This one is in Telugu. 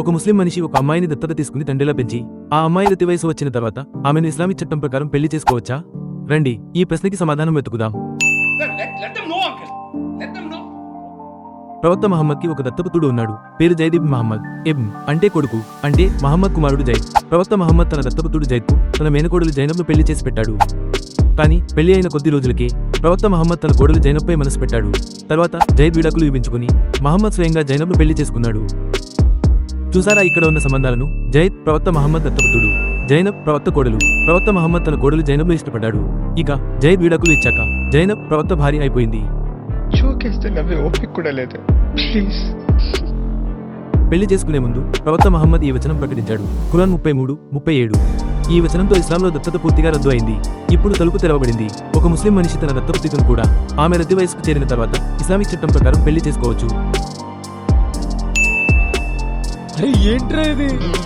ఒక ముస్లిం మనిషి ఒక అమ్మాయిని దత్తత తీసుకుని తండ్రిలా పెంచి ఆ అమ్మాయి రతి వయసు వచ్చిన తర్వాత ఆమెను ఇస్లామిక్ చట్టం ప్రకారం పెళ్లి చేసుకోవచ్చా? రండి ఈ ప్రశ్నకి సమాధానం వెతుకుదాం. Let them know, uncle. Let them know. ప్రవక్త మహమ్మద్కి ఒక దత్తపుత్రుడు ఉన్నాడు. పేరు జైద్ ఇబ్న్ మహమ్మద్. ఇబ్న్ అంటే కొడుకు, అంటే మహమ్మద్ కుమారుడు జైద్. ప్రవక్త మహమ్మద్ తన దత్తపుత్రుడు జైద్కు తన మేనకోడలు జైనబ్ను పెళ్లి చేసి పెట్టాడు. కానీ పెళ్లి అయిన కొద్ది రోజులకే ప్రవక్త మహమ్మద్ తన కోడలు జైనబ్పై మనసు పెట్టాడు. తర్వాత జైద్ విడాకులు ఇవ్వించుకుని మహమ్మద్ స్వయంగా జైనబ్ను పెళ్లి చేసుకున్నాడు. చూసారా ఇక్కడ ఉన్న సంబంధాలను? జైద్ ప్రవక్త మహమ్మద్ దత్తపుత్రుడు, జైనబ్ ప్రవక్త కోడలు. ప్రవక్త మహమ్మద్ తన కోడలు జైనబ్ను ఇష్టపడ్డాడు. ఇక జైద్ విడాకులు ఇచ్చాక జైనబ్ ప్రవక్త భార్య అయిపోయింది. షోకేస్తే నవ్వే ఓపిక కూడా లేదు. ప్లీజ్. పెళ్లి చేసుకునే ముందు ప్రవక్త మహమ్మద్ ఈ వచనం ప్రకటించాడు. ఖురాన్ 33:37. ఈ వచనంతో ఇస్లాంలో దత్తత పూర్తిగా రద్దు అయింది. ఇప్పుడు తలుపు తెరవబడింది. ఒక ముస్లిం మనిషి తన దత్తపుత్రికను కూడా ఆమె రతి వయసుకు చేరిన తర్వాత ఇస్లామిక్ చట్టం ప్రకారం పెళ్లి చేసుకోవచ్చు. ఏంట్రా ఇది?